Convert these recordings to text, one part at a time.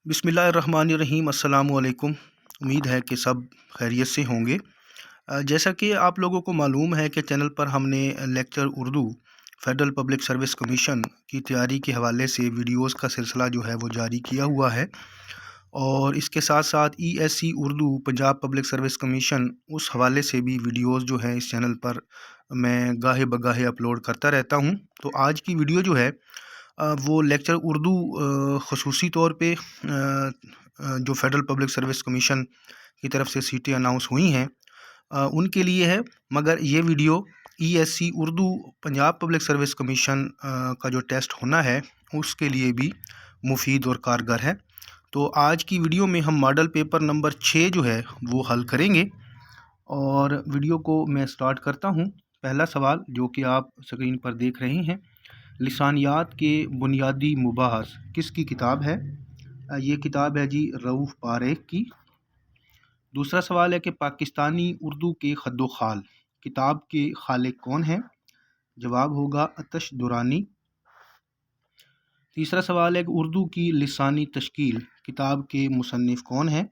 बिस्मिल्लाहिर्रहमानिर्रहीम। अस्सलामु अलैकुम। उम्मीद है कि सब खैरियत से होंगे। जैसा कि आप लोगों को मालूम है कि चैनल पर हमने lecture Urdu federal public service commission की तैयारी के हवाले से वीडियोस का सिलसिला जो है वो जारी किया हुआ है, और इसके साथ साथ ESC Urdu Punjab public service commission उस हवाले से भी वीडियोस जो हैं इस चैनल पर मैं गाहे बगाहे अपलोड करता रहता हूं। तो आज की वीडियो जो है वो लेक्चर उर्दू ख़ुसूसी तौर पे जो फेडरल पब्लिक सर्विस कमीशन की तरफ से सीटें अनाउंस हुई हैं उनके लिए है, मगर ये video ESC Urdu Punjab public service commission का जो टेस्ट होना है उसके लिए भी मुफीद और कारगर है। तो आज की वीडियो में हम मॉडल पेपर नंबर 6 जो है वो हल करेंगे, और वीडियो को मैं स्टार्ट करता हूँ। पहला सवाल जो कि आप स्क्रीन पर देख रहे हैं, लिसानियात के बुनियादी मुबाहस किसकी किताब है? ये किताब है जी रऊफ़ पारेख की। दूसरा सवाल है कि पाकिस्तानी उर्दू के खद्दो खाल किताब के खालिक कौन हैं? जवाब होगा अतश दुरानी। तीसरा सवाल है कि उर्दू की लिसानी तश्कील किताब के मुसन्निफ़ कौन हैं?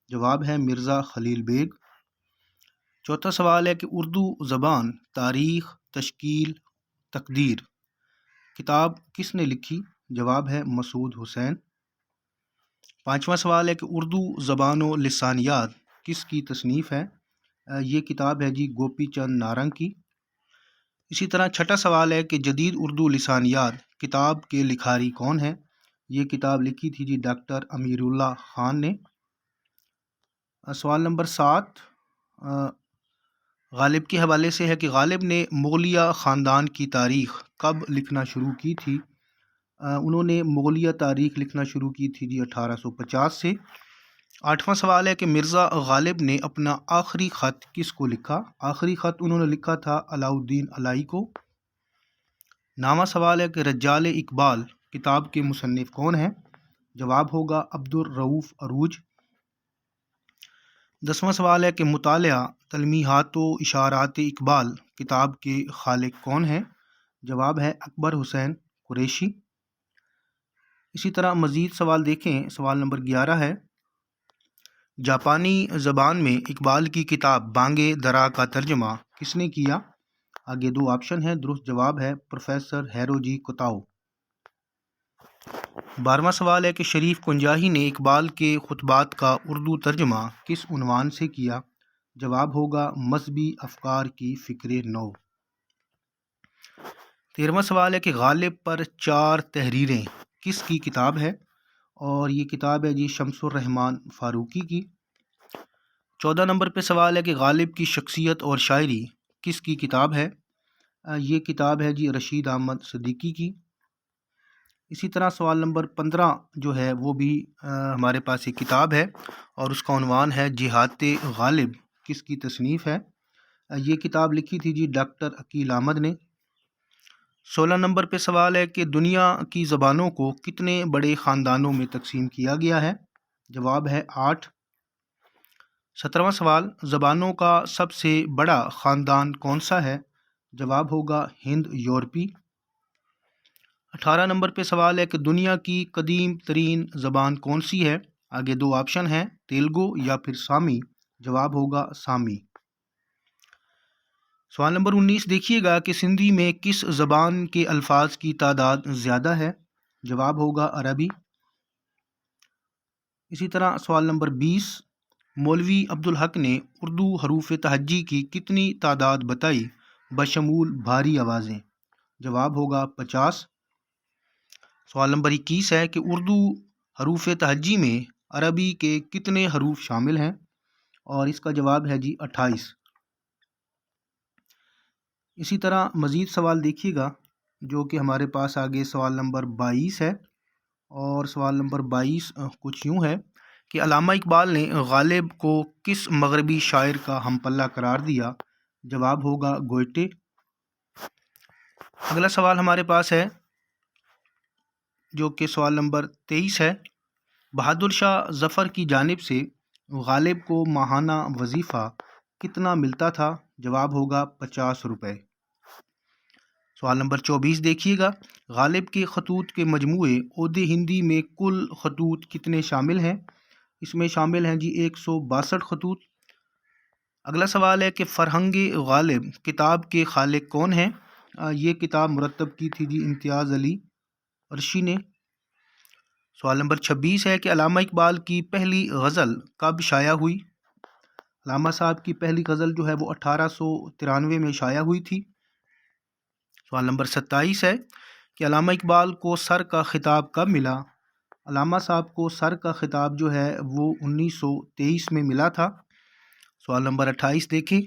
जवाब है मिर्ज़ा खलील बेग। चौथा सवाल है कि उर्दू ज़बान तारीख़ तश्कील तकदीर किताब किसने लिखी? जवाब है मसूद हुसैन। पाँचवा सवाल है कि उर्दू ज़बान व लिसानियात किसकी तसनीफ़ है? ये किताब है जी गोपी चंद नारंग की। इसी तरह छठा सवाल है कि जदीद उर्दू लिसानियात किताब के लिखारी कौन है? ये किताब लिखी थी जी डॉक्टर अमीरुल्लाह ख़ान ने। सवाल नंबर 7 गालिब के हवाले से है कि गालिब ने मुग़लिया ख़ानदान की तारीख़ कब लिखना शुरू की थी? उन्होंने मुग़लिया तारीख़ लिखना शुरू की थी जी 1850 से। आठवां सवाल है कि मिर्ज़ा गालिब ने अपना आखिरी ख़त किसको लिखा? आखिरी ख़त उन्होंने लिखा था अलाउद्दीन अलाई को। नौवां सवाल है कि रज्जाल इकबाल किताब के मुसन्निफ़ कौन हैं? जवाब होगा अब्दुर रऊफ़ अरूज। 10वां सवाल है कि मुतालिया तलमीहात व इशारात इकबाल किताब के खालिक कौन हैं? जवाब है अकबर हुसैन कुरैशी। इसी तरह मज़ीद सवाल देखें। सवाल नंबर 11 है, जापानी ज़बान में इकबाल की किताब बांगे दरा का तर्जमा किसने किया? आगे दो ऑप्शन है, दुरुस्त जवाब है प्रोफेसर हैरोजी कोताओ। 12वां सवाल है कि शरीफ कुंजाही ने इकबाल के खुतबात का उर्दू तर्जमा किस उन्वान से किया? जवाब होगा मज़हबी अफ़कार की फ़िक्र नौ। 13वां सवाल है कि गालिब पर 4 तहरीरें किसकी किताब है? और ये किताब है जी शम्सुर रहमान फ़ारूकी की। 14 नंबर पे सवाल है कि गालिब की शख्सियत और शायरी किसकी किताब है? ये किताब है जी रशीद अहमद सिद्दीकी की। इसी तरह सवाल नंबर 15 जो है वो भी हमारे पास एक किताब है, और उसका उन्वान है जिहाते गालिब किसकी तसनीफ़ है? ये किताब लिखी थी जी डॉक्टर अकील अहमद ने। 16 नंबर पे सवाल है कि दुनिया की ज़बानों को कितने बड़े ख़ानदानों में तकसीम किया गया है? जवाब है 8। 17वां सवाल, ज़बानों का सबसे बड़ा ख़ानदान कौन सा है? जवाब होगा हिंद यूरोपी। 18 नंबर पे सवाल है कि दुनिया की कदीम तरीन ज़बान कौन सी है? आगे दो ऑप्शन हैं, तेलुगु या फिर सामी। जवाब होगा सामी। सवाल नंबर 19 देखिएगा कि सिंधी में किस ज़बान के अल्फाज की तादाद ज़्यादा है? जवाब होगा अरबी। इसी तरह सवाल नंबर 20, मौलवी अब्दुल हक ने उर्दू हरूफ तहज्जी की कितनी तादाद बताई बशमूल भारी आवाज़ें? जवाब होगा 50। सवाल नंबर 21 है कि उर्दू हरूफ तहज्जी में अरबी के कितने हरूफ शामिल हैं? और इसका जवाब है जी 28। इसी तरह मज़ीद सवाल देखिएगा जो कि हमारे पास आगे सवाल नंबर 22 है, और सवाल नंबर 22 कुछ यूँ है कि अल्लामा इकबाल ने गालिब को किस मगरबी शायर का हमपल्ला करार दिया? जवाब होगा गोयटे। अगला सवाल हमारे पास है जो कि सवाल नंबर 23 है, बहादुर शाह ज़फ़र की जानिब से गालिब को माहाना वजीफ़ा कितना मिलता था? जवाब होगा 50 रुपये। सवाल नंबर 24 देखिएगा, गालिब के खतूत के मजमूए ओद हिंदी में कुल खतूत कितने शामिल हैं? इसमें शामिल हैं जी 162 खतूत। अगला सवाल है कि फ़रहंग गालिब किताब के खालिक कौन हैं? ये किताब मुरतब की थी जी इम्तियाज़ अली अर्शी ने। सवाल नंबर 26 है कि अल्लामा इकबाल की पहली गज़ल कब शाया हुई? अल्लामा साहब की पहली गज़ल जो है वो 1893 में शाया हुई थी। सवाल नंबर 27 है कि अल्लामा इकबाल को सर का खिताब कब मिला? अल्लामा साहब को सर का खिताब जो है वो 1923 में मिला था। सवाल नंबर 28 देखें,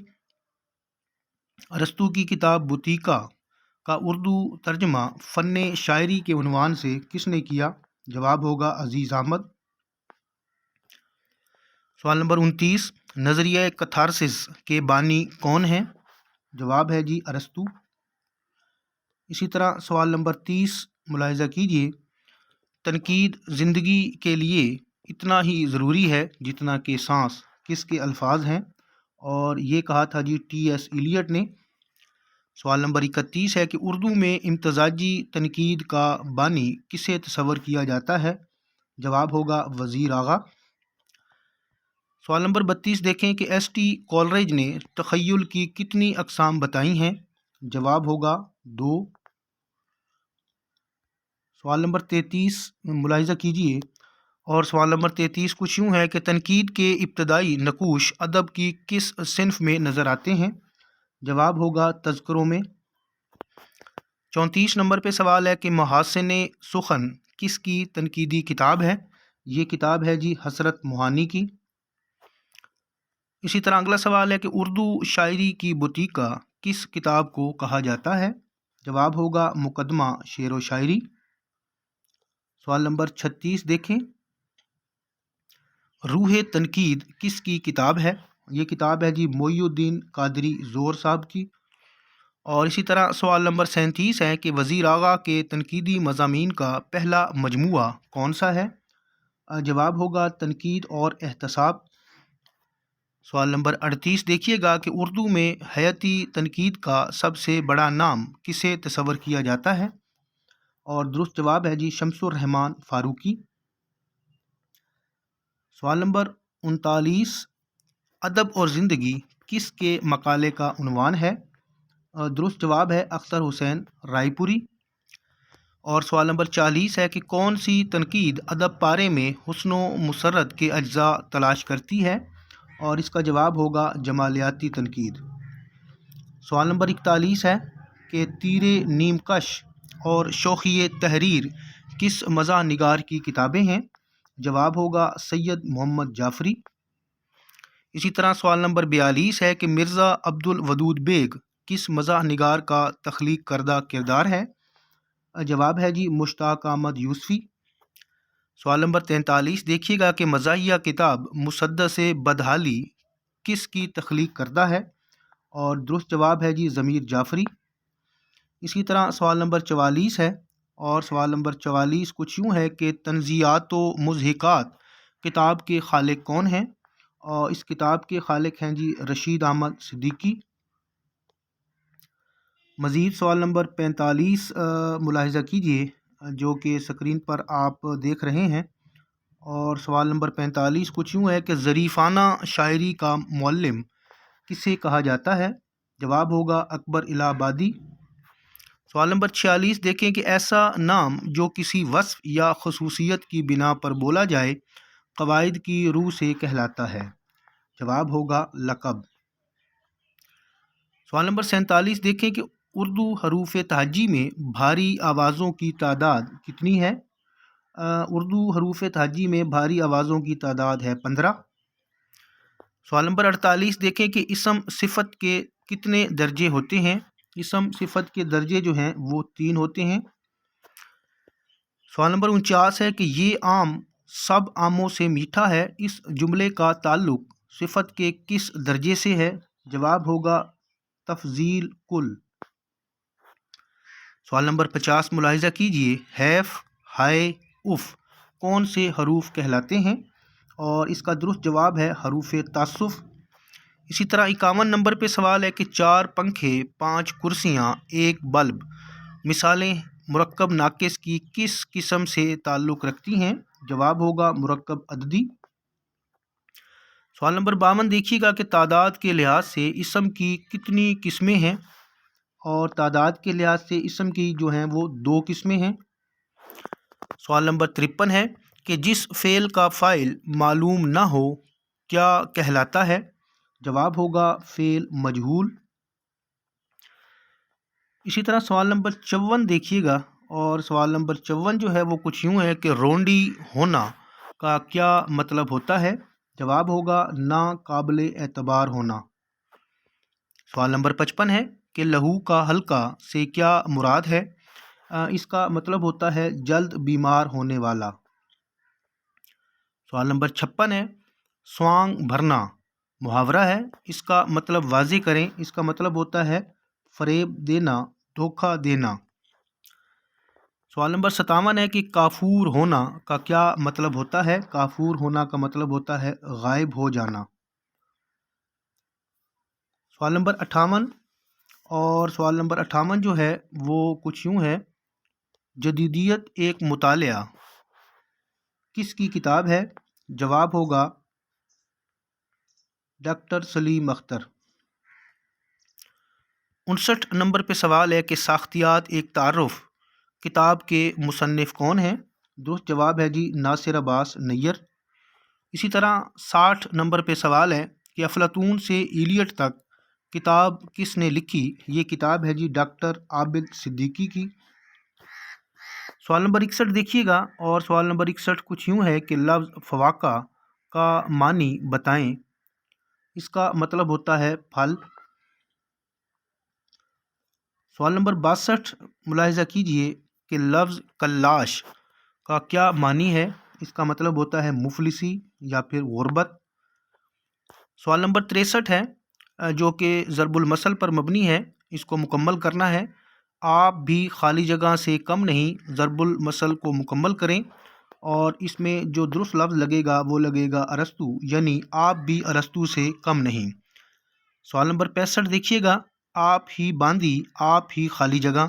अरस्तू की किताब बुतीका का उर्दू तर्जमा फ़न शायरी के उन्वान से किसने किया? जवाब होगा अजीज़ अहमद। सवाल नंबर 29, नज़रिया कथारसिस के बानी कौन हैं? जवाब है जी अरस्तू। इसी तरह सवाल नंबर 30 मुलाहिज़ा कीजिए, तनकीद ज़िंदगी के लिए इतना ही ज़रूरी है जितना कि सांस किसके अल्फाज हैं? और ये कहा था जी T.S. इलियट ने। सवाल नंबर 31 है कि उर्दू में इम्तजाजी तनकीद का बानी किसे तस्वर किया जाता है? जवाब होगा वज़ीर आगा। सवाल नंबर 32 देखें कि S.T. कॉलरेज ने तख़य्युल की कितनी अक़साम बताई हैं? जवाब होगा 2। सवाल नंबर 33 मुलाहिज़ा कीजिए, और सवाल नंबर 33 कुछ यूँ है कि तनकीद के इब्तदाई नकूश अदब की किस सिन्फ में नज़र आते हैं? जवाब होगा तज़किरों में। 34 नंबर पे सवाल है कि महासिन सुखन किसकी तनकीदी किताब है? ये किताब है जी हसरत मोहानी की। इसी तरह अगला सवाल है कि उर्दू शायरी की बुतीका किस किताब को कहा जाता है? जवाब होगा मुकदमा शेर व शायरी। सवाल नंबर 36 देखें, रूह तनकीद किसकी किताब है? ये किताब है जी मोइनुद्दीन कादरी ज़ोर साहब की। और इसी तरह सवाल नंबर 37 है कि वज़ीर आगा के तनकीदी मज़ामीन का पहला मजमूआ कौन सा है? जवाब होगा तनकीद और एहतसाब। सवाल नंबर 38 देखिएगा कि उर्दू में हयाती तनकीद का सबसे बड़ा नाम किसे तस्वर किया जाता है? और दुरुस्त जवाब है जी शमसुर रहमान फ़ारूकी। सवाल नंबर 39, अदब और ज़िंदगी किसके मकाले का उन्वान है? दुरुस्त जवाब है अख्तर हुसैन रायपुरी। और सवाल नंबर 40 है कि कौन सी तनकीद अदब पारे में हुस्न व मुसर्रत के अज्जा तलाश करती है? और इसका जवाब होगा जमालियाती तनकीद। सवाल नंबर 41 है कि तीरे नीमकश और शोखिए तहरीर किस मज़ा निगार की किताबें हैं? जवाब होगा सैयद मोहम्मद जाफरी। इसी तरह सवाल नंबर 42 है कि मिर्ज़ा अब्दुल वदूद बेग किस मज़ा निगार का तख्लीक करदा किरदार है? जवाब है जी मुश्ताक अहमद यूसफ़ी। सवाल नंबर 43 देखिएगा कि मज़ाहिया किताब मुसद्दस बदहाली किसकी तख्लीक करदा है? और दुरुस्त जवाब है जी ज़मीर जाफरी। इसी तरह सवाल नंबर 44 है, और सवाल नंबर 44 कुछ यूँ है कि तंज़ियात व मुज़हिकात किताब के खालिक कौन हैं? और इस किताब के खालिक हैं जी रशीद अहमद सिद्दीकी। मज़ीद सवाल नंबर 45 मुलाहिज़ा कीजिए, जो कि स्क्रीन पर आप देख रहे हैं। और सवाल नंबर 45 कुछ यूँ है कि ज़रीफ़ाना शायरी का मुअल्लिम किसे कहा जाता है? जवाब होगा अकबर इलाहाबादी। सवाल नंबर 46 देखें कि ऐसा नाम जो किसी वस्फ़ या ख़ुसूसियत की बिना पर बोला जाए क़वाइद की रूह से कहलाता है? जवाब होगा लक़ब। सवाल नंबर 47 देखें कि उर्दू हरूफ तहज्जी में भारी आवाज़ों की तादाद कितनी है? उर्दू हरूफ तहज्जी में भारी आवाज़ों की तादाद है 15। सवाल नंबर 48 देखें कि इसम सिफ़त के कितने दर्जे होते हैं? इसम सिफ़त के दर्जे जो हैं वो 3 होते हैं। सवाल नंबर 49 है कि ये आम सब आमों से मीठा है, इस जुमले का ताल्लुक सिफ़त के किस दर्जे से है? जवाब होगा तफ़ज़ील कुल। सवाल नंबर 50 मुलाहिज़ा कीजिए, हैफ़, हाय, उफ़ कौन से हरूफ कहलाते हैं? और इसका दुरुस्त जवाब है हरूफ तासुफ़। इसी तरह 51 नंबर पे सवाल है कि 4 पंखे, 5 कुर्सियाँ, 1 बल्ब مثالیں مرکب ناقص کی کس قسم سے تعلق رکھتی ہیں؟ جواب ہوگا مرکب عددی۔ سوال نمبر 52 دیکھیے گا کہ تعداد کے لحاظ سے اسم کی کتنی قسمیں ہیں؟ اور تعداد کے لحاظ سے اسم کی جو ہیں وہ 2 قسمیں ہیں۔ سوال نمبر 53 ہے کہ جس فعل کا فاعل معلوم نہ ہو کیا کہلاتا ہے؟ جواب ہوگا فعل مجہول۔ اسی طرح سوال نمبر 54 دیکھیے گا، اور سوال نمبر 54 جو ہے وہ کچھ یوں ہے کہ رونڈی ہونا کا کیا مطلب ہوتا ہے؟ جواب ہوگا ناقابل اعتبار ہونا۔ سوال نمبر 55 ہے کہ لہو کا حلقہ سے کیا مراد ہے؟ اس کا مطلب ہوتا ہے جلد بیمار ہونے والا۔ سوال نمبر 56 ہے سوانگ بھرنا محاورہ ہے، اس کا مطلب واضح کریں۔ اس کا مطلب ہوتا ہے فریب دینا، دھوکہ دینا۔ سوال نمبر 57 ہے کہ کافور ہونا کا کیا مطلب ہوتا ہے؟ کافور ہونا کا مطلب ہوتا ہے غائب ہو جانا۔ سوال نمبر 58 اور سوال نمبر 58 جو ہے وہ کچھ یوں ہے، جدیدیت ایک مطالعہ کس کی کتاب ہے؟ جواب ہوگا ڈاکٹر سلیم اختر۔ 59 نمبر پہ سوال ہے کہ ساختیات ایک تعارف کتاب کے مصنف کون ہیں؟ درست جواب ہے جی ناصر عباس نیّر۔ اسی طرح 60 نمبر پہ سوال ہے کہ افلاطون سے ایلیٹ تک کتاب کس نے لکھی؟ یہ کتاب ہے جی ڈاکٹر عابد صدیقی کی۔ سوال نمبر 61 دیکھیے گا، اور سوال نمبر 61 کچھ یوں ہے کہ لفظ فواکہ کا معنی بتائیں۔ اس کا مطلب ہوتا ہے پھل۔ سوال نمبر 62 ملاحظہ کیجئے کہ لفظ کلاش کا کیا معنی ہے؟ اس کا مطلب ہوتا ہے مفلسی یا پھر غربت۔ سوال نمبر 63 ہے جو کہ ضرب المثل پر مبنی ہے، اس کو مکمل کرنا ہے۔ آپ بھی خالی جگہ سے کم نہیں، ضرب المثل کو مکمل کریں، اور اس میں جو درست لفظ لگے گا وہ لگے گا ارسطو، یعنی آپ بھی ارسطو سے کم نہیں۔ سوال نمبر 65 دیکھیے گا، آپ ہی باندھی آپ ہی خالی جگہ،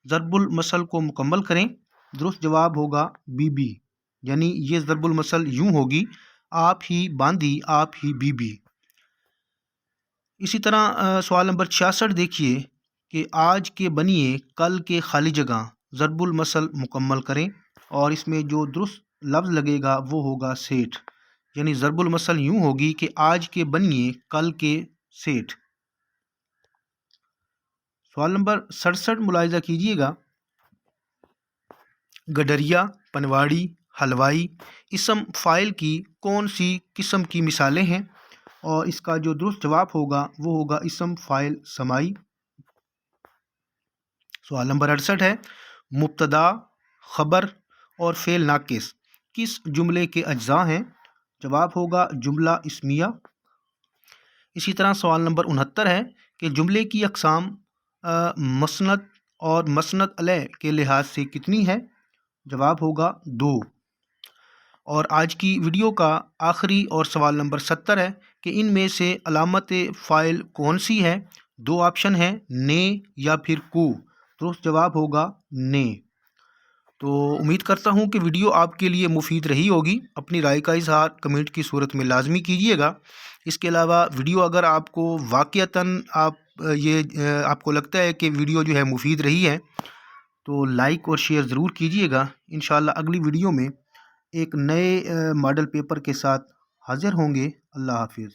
ضرب المثل کو مکمل کریں۔ درست جواب ہوگا بی بی، یعنی یہ ضرب المثل یوں ہوگی، آپ ہی باندھی آپ ہی بی بی۔ اسی طرح سوال نمبر 66 دیکھیے کہ آج کے بنیے کل کے خالی جگہ، ضرب المثل مکمل کریں، اور اس میں جو درست لفظ لگے گا وہ ہوگا سیٹھ، یعنی ضرب المثل یوں ہوگی کہ آج کے بنیے کل کے سیٹھ۔ سوال نمبر 67 ملاحظہ کیجیے گا، گڈریا، پنواڑی، حلوائی اسم فاعل کی کون سی قسم کی مثالیں ہیں؟ اور اس کا جو درست جواب ہوگا وہ ہوگا اسم فاعل سمائی۔ سوال نمبر 68 ہے مبتدا، خبر اور فعل ناقص کس جملے کے اجزاء ہیں؟ جواب ہوگا جملہ اسمیہ۔ اسی طرح سوال نمبر 69 ہے کہ جملے کی اقسام مسند اور مسند علیہ کے لحاظ سے کتنی ہے؟ جواب ہوگا 2۔ اور آج کی ویڈیو کا آخری اور سوال نمبر 70 ہے کہ ان میں سے علامت فاعل کون سی ہے؟ 2 آپشن ہیں، نے یا پھر کو۔ درست جواب ہوگا نے۔ تو امید کرتا ہوں کہ ویڈیو آپ کے لیے مفید رہی ہوگی۔ اپنی رائے کا اظہار کمنٹ کی صورت میں لازمی کیجیے گا۔ اس کے علاوہ ویڈیو اگر آپ کو واقعتاً آپ کو لگتا ہے کہ ویڈیو جو ہے مفید رہی ہے تو لائک اور شیئر ضرور کیجیے گا۔ انشاءاللہ اگلی ویڈیو میں ایک نئے ماڈل پیپر کے ساتھ حاضر ہوں گے۔ اللہ حافظ۔